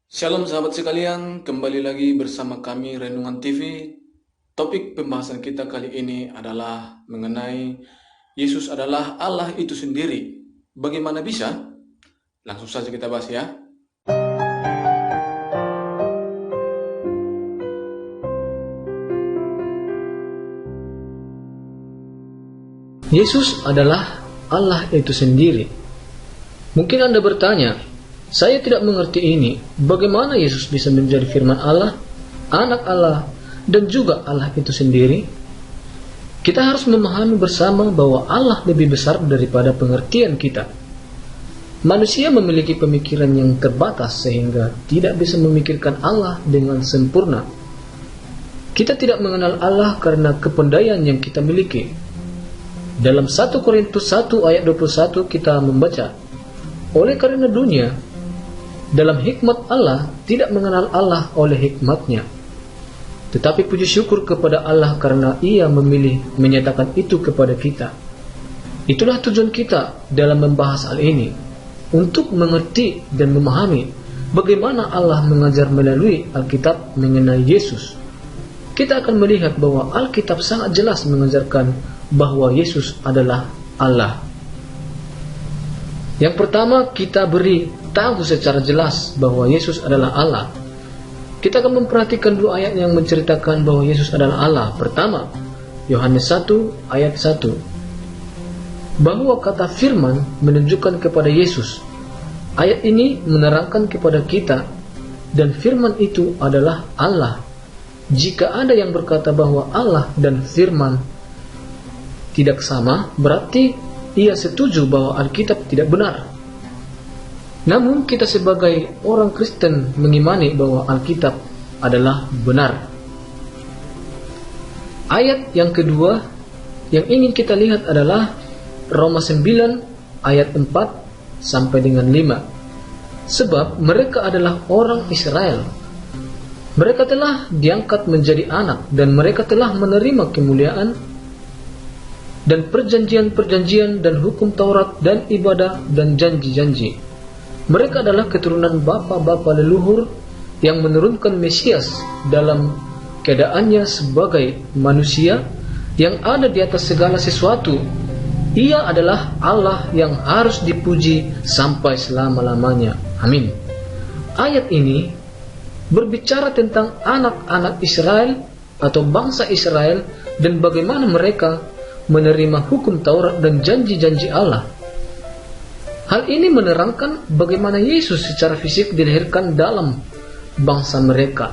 Shalom sahabat sekalian, kembali lagi bersama kami Renungan TV. Topik pembahasan kita kali ini adalah mengenai Yesus adalah Allah itu sendiri. Bagaimana bisa? Langsung saja kita bahas ya. Yesus adalah Allah itu sendiri. Mungkin Anda bertanya, saya tidak mengerti ini. Bagaimana Yesus bisa menjadi firman Allah, anak Allah, dan juga Allah itu sendiri? Kita harus memahami bersama bahwa Allah lebih besar daripada pengertian kita. Manusia memiliki pemikiran yang terbatas sehingga tidak bisa memikirkan Allah dengan sempurna. Kita tidak mengenal Allah karena kepandaian yang kita miliki. Dalam 1 Korintus 1 ayat 21 kita membaca, oleh karena dunia dalam hikmat Allah tidak mengenal Allah oleh hikmatnya. Tetapi puji syukur kepada Allah karena Ia memilih menyatakan itu kepada kita. Itulah tujuan kita dalam membahas hal ini, untuk mengerti dan memahami bagaimana Allah mengajar melalui Alkitab mengenai Yesus. Kita akan melihat bahwa Alkitab sangat jelas mengajarkan bahwa Yesus adalah Allah. Yang pertama, kita beri tahu secara jelas bahwa Yesus adalah Allah. Kita akan memperhatikan dua ayat yang menceritakan bahwa Yesus adalah Allah. Pertama, Yohanes 1 ayat 1, bahwa kata firman menunjukkan kepada Yesus. Ayat ini menerangkan kepada kita, dan firman itu adalah Allah. Jika ada yang berkata bahwa Allah dan firman tidak sama, berarti ia setuju bahwa Alkitab tidak benar. Namun kita sebagai orang Kristen mengimani bahwa Alkitab adalah benar. Ayat yang kedua yang ingin kita lihat adalah Roma 9 ayat 4 sampai dengan 5. Sebab mereka adalah orang Israel. Mereka telah diangkat menjadi anak, dan mereka telah menerima kemuliaan dan perjanjian-perjanjian dan hukum Taurat dan ibadah dan janji-janji. Mereka adalah keturunan bapa-bapa leluhur yang menurunkan Mesias dalam keadaannya sebagai manusia yang ada di atas segala sesuatu. Ia adalah Allah yang harus dipuji sampai selama-lamanya. Amin. Ayat ini berbicara tentang anak-anak Israel atau bangsa Israel dan bagaimana mereka menerima hukum Taurat dan janji-janji Allah. Hal ini menerangkan bagaimana Yesus secara fisik dilahirkan dalam bangsa mereka.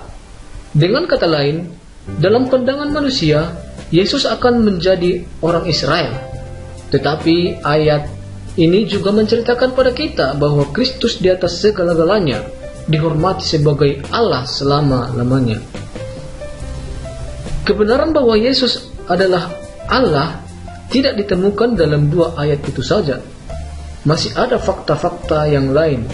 Dengan kata lain, dalam pandangan manusia, Yesus akan menjadi orang Israel. Tetapi ayat ini juga menceritakan pada kita bahwa Kristus di atas segala-galanya dihormati sebagai Allah selama-lamanya. Kebenaran bahwa Yesus adalah Allah tidak ditemukan dalam dua ayat itu saja. Masih ada fakta-fakta yang lain.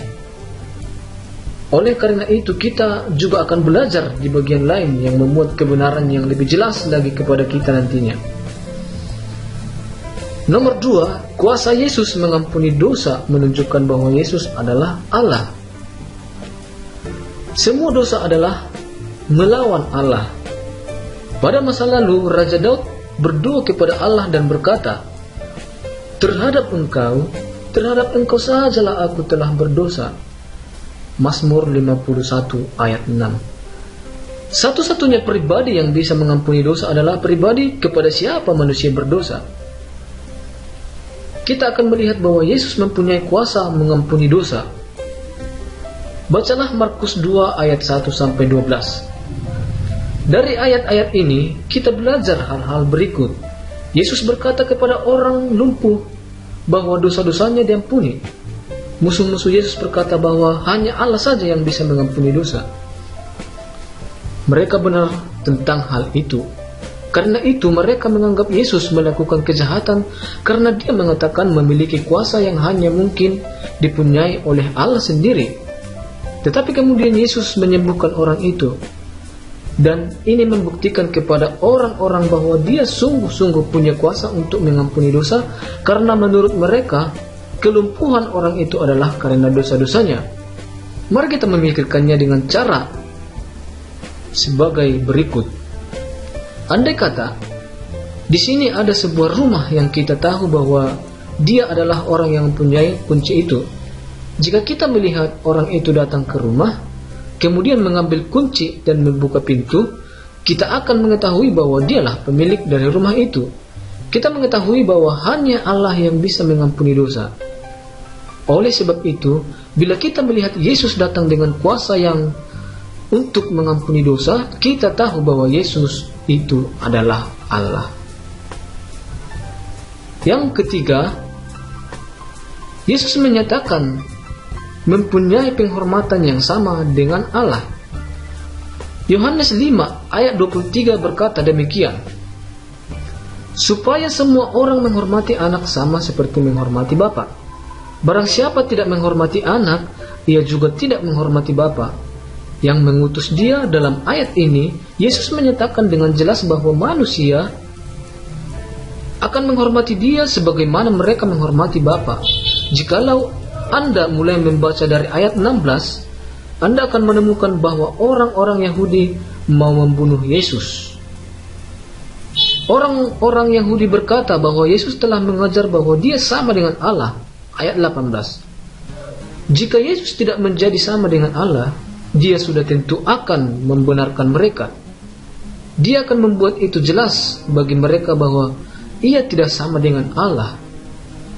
Oleh karena itu kita juga akan belajar di bagian lain yang memuat kebenaran yang lebih jelas lagi kepada kita nantinya. Nomor 2, kuasa Yesus mengampuni dosa menunjukkan bahwa Yesus adalah Allah. Semua dosa adalah melawan Allah. Pada masa lalu, Raja Daud berdoa kepada Allah dan berkata, terhadap engkau sajalah aku telah berdosa. Mazmur 51 ayat 6. Satu-satunya pribadi yang bisa mengampuni dosa adalah pribadi kepada siapa manusia berdosa. Kita akan melihat bahwa Yesus mempunyai kuasa mengampuni dosa. Bacalah Markus 2 ayat 1 sampai 12. Dari ayat-ayat ini kita belajar hal-hal berikut. Yesus berkata kepada orang lumpuh bahwa dosa-dosanya diampuni. Musuh-musuh Yesus berkata bahwa hanya Allah saja yang bisa mengampuni dosa. Mereka benar tentang hal itu. Karena itu mereka menganggap Yesus melakukan kejahatan karena dia mengatakan memiliki kuasa yang hanya mungkin dipunyai oleh Allah sendiri. Tetapi kemudian Yesus menyembuhkan orang itu. Dan ini membuktikan kepada orang-orang bahwa dia sungguh-sungguh punya kuasa untuk mengampuni dosa, karena menurut mereka kelumpuhan orang itu adalah karena dosa-dosanya. Mari kita memikirkannya dengan cara sebagai berikut. Andai kata di sini ada sebuah rumah yang kita tahu bahwa dia adalah orang yang mempunyai kunci itu. Jika kita melihat orang itu datang ke rumah, kemudian mengambil kunci dan membuka pintu, kita akan mengetahui bahwa dialah pemilik dari rumah itu. Kita mengetahui bahwa hanya Allah yang bisa mengampuni dosa. Oleh sebab itu, bila kita melihat Yesus datang dengan kuasa yang untuk mengampuni dosa, kita tahu bahwa Yesus itu adalah Allah. Yang ketiga, Yesus menyatakan mempunyai penghormatan yang sama dengan Allah. Yohanes 5 ayat 23 berkata demikian, supaya semua orang menghormati anak sama seperti menghormati Bapa. Barang siapa tidak menghormati anak, ia juga tidak menghormati Bapa yang mengutus dia. Dalam ayat ini, Yesus menyatakan dengan jelas bahwa manusia akan menghormati dia sebagaimana mereka menghormati Bapa. Jikalau Anda mulai membaca dari ayat 16, Anda akan menemukan bahwa orang-orang Yahudi mau membunuh Yesus. Orang-orang Yahudi berkata bahwa Yesus telah mengajar bahwa dia sama dengan Allah. Ayat 18. Jika Yesus tidak menjadi sama dengan Allah, dia sudah tentu akan membenarkan mereka. Dia akan membuat itu jelas bagi mereka bahwa ia tidak sama dengan Allah.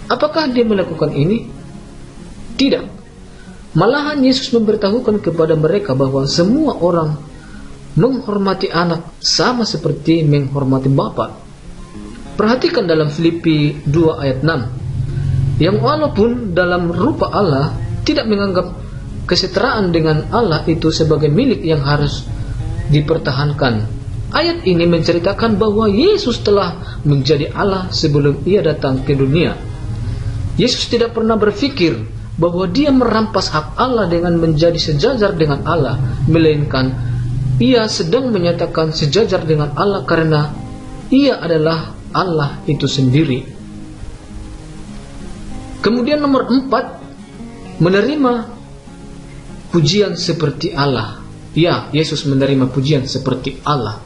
Apakah dia melakukan ini? Tidak. Malahan Yesus memberitahukan kepada mereka bahwa semua orang menghormati anak sama seperti menghormati Bapa. Perhatikan dalam Filipi 2 ayat 6. Yang walaupun dalam rupa Allah tidak menganggap kesetaraan dengan Allah itu sebagai milik yang harus dipertahankan. Ayat ini menceritakan bahwa Yesus telah menjadi Allah sebelum ia datang ke dunia. Yesus tidak pernah berpikir bahwa dia merampas hak Allah dengan menjadi sejajar dengan Allah, melainkan ia sedang menyatakan sejajar dengan Allah karena ia adalah Allah itu sendiri. Kemudian nomor 4, menerima pujian seperti Allah. Ya, Yesus menerima pujian seperti Allah.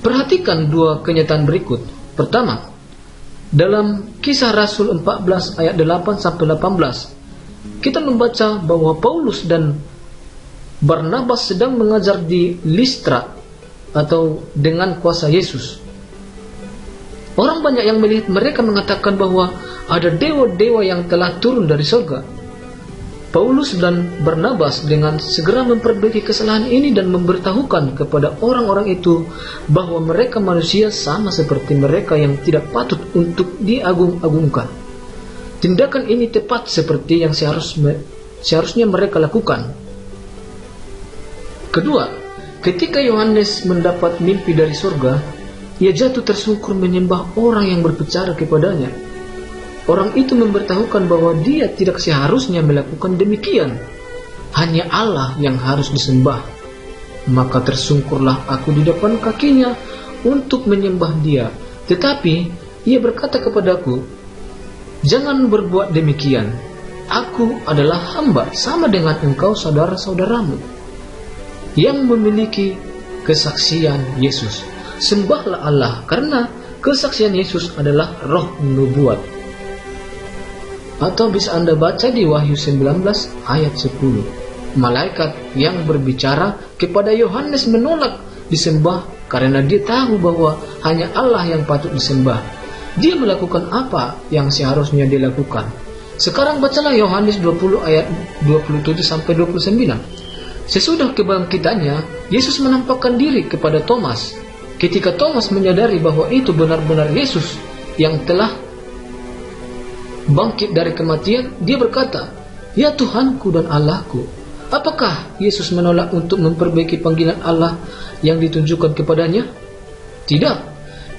Perhatikan dua kenyataan berikut. Pertama, dalam Kisah Rasul 14 ayat 8 sampai 18, kita membaca bahwa Paulus dan Barnabas sedang mengajar di Listra atau dengan kuasa Yesus. Orang banyak yang melihat mereka mengatakan bahwa ada dewa-dewa yang telah turun dari surga. Paulus dan Barnabas dengan segera memperbaiki kesalahan ini dan memberitahukan kepada orang-orang itu bahwa mereka manusia sama seperti mereka yang tidak patut untuk diagung-agungkan. Tindakan ini tepat seperti yang seharusnya mereka lakukan. Kedua, ketika Yohanes mendapat mimpi dari surga, ia jatuh tersungkur menyembah orang yang berbicara kepadanya. Orang itu memberitahukan bahwa dia tidak seharusnya melakukan demikian. Hanya Allah yang harus disembah. Maka tersungkurlah aku di depan kakinya untuk menyembah dia. Tetapi ia berkata kepadaku, jangan berbuat demikian. Aku adalah hamba sama dengan engkau saudara-saudaramu yang memiliki kesaksian Yesus. Sembahlah Allah karena kesaksian Yesus adalah roh nubuat. Atau bisa Anda baca di Wahyu 19 ayat 10. Malaikat yang berbicara kepada Yohanes menolak disembah karena dia tahu bahwa hanya Allah yang patut disembah. Dia melakukan apa yang seharusnya dilakukan. Sekarang bacalah Yohanes 20 ayat 27 sampai 29. Sesudah kebangkitannya, Yesus menampakkan diri kepada Thomas. Ketika Thomas menyadari bahwa itu benar-benar Yesus yang telah bangkit dari kematian, dia berkata, "Ya Tuhanku dan Allahku." Apakah Yesus menolak untuk memperbaiki panggilan Allah yang ditunjukkan kepadanya? Tidak.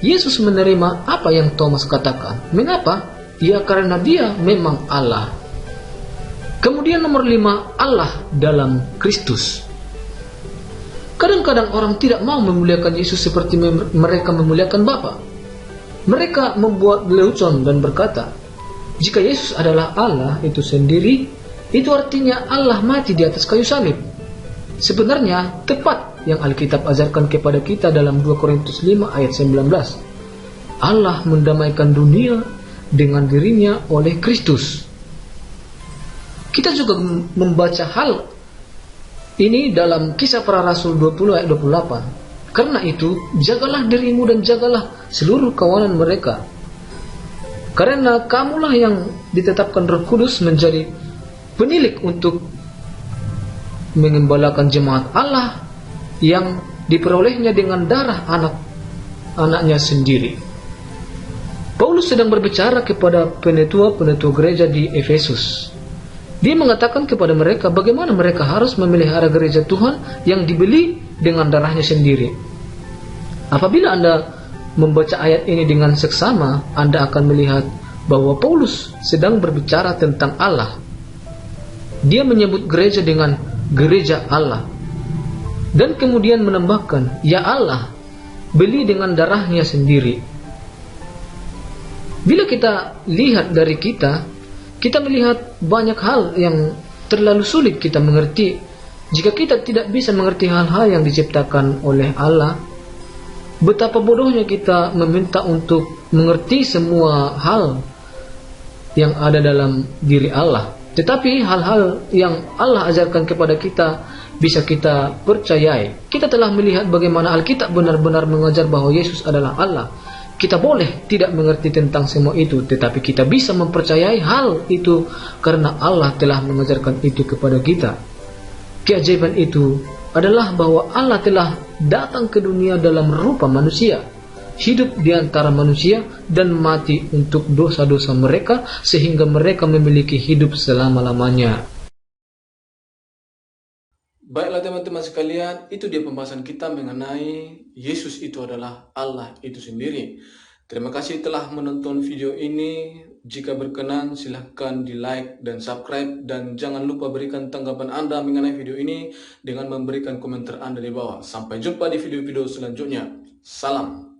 Yesus menerima apa yang Thomas katakan. Mengapa? Ya karena dia memang Allah. Kemudian nomor 5, Allah dalam Kristus. Kadang-kadang orang tidak mau memuliakan Yesus seperti mereka memuliakan Bapa. Mereka membuat lelucon dan berkata, jika Yesus adalah Allah itu sendiri, Itu artinya Allah mati di atas kayu salib. Sebenarnya tepat yang Alkitab ajarkan kepada kita dalam 2 Korintus 5 ayat 19. Allah mendamaikan dunia dengan dirinya oleh Kristus. Kita juga membaca hal ini dalam Kisah Para Rasul 20 ayat 28. Karena itu, jagalah dirimu dan jagalah seluruh kawanan mereka. Karena kamulah yang ditetapkan Roh Kudus menjadi penilik untuk mengembalakan jemaat Allah yang diperolehnya dengan darah anak-anaknya sendiri. Paulus sedang berbicara kepada penetua-penetua gereja di Efesus. Dia mengatakan kepada mereka bagaimana mereka harus memelihara gereja Tuhan yang dibeli dengan darahnya sendiri. Apabila Anda membaca ayat ini dengan seksama, Anda akan melihat bahwa Paulus sedang berbicara tentang Allah. Dia menyebut gereja dengan gereja Allah. Dan kemudian menambahkan, ya Allah, beli dengan darahnya sendiri. Bila kita lihat dari kita melihat banyak hal yang terlalu sulit kita mengerti. Jika kita tidak bisa mengerti hal-hal yang diciptakan oleh Allah, betapa bodohnya kita meminta untuk mengerti semua hal yang ada dalam diri Allah. Tetapi hal-hal yang Allah ajarkan kepada kita bisa kita percayai. Kita telah melihat bagaimana Alkitab benar-benar mengajar bahwa Yesus adalah Allah. Kita boleh tidak mengerti tentang semua itu, tetapi kita bisa mempercayai hal itu karena Allah telah mengajarkan itu kepada kita. Keajaiban itu adalah bahwa Allah telah datang ke dunia dalam rupa manusia, hidup di antara manusia dan mati untuk dosa-dosa mereka sehingga mereka memiliki hidup selama-lamanya. Baiklah teman-teman sekalian, itu dia pembahasan kita mengenai Yesus itu adalah Allah itu sendiri. Terima kasih telah menonton video ini. Jika berkenan silahkan di like dan subscribe. Dan jangan lupa berikan tanggapan Anda mengenai video ini dengan memberikan komentar Anda di bawah. Sampai jumpa di video-video selanjutnya. Salam.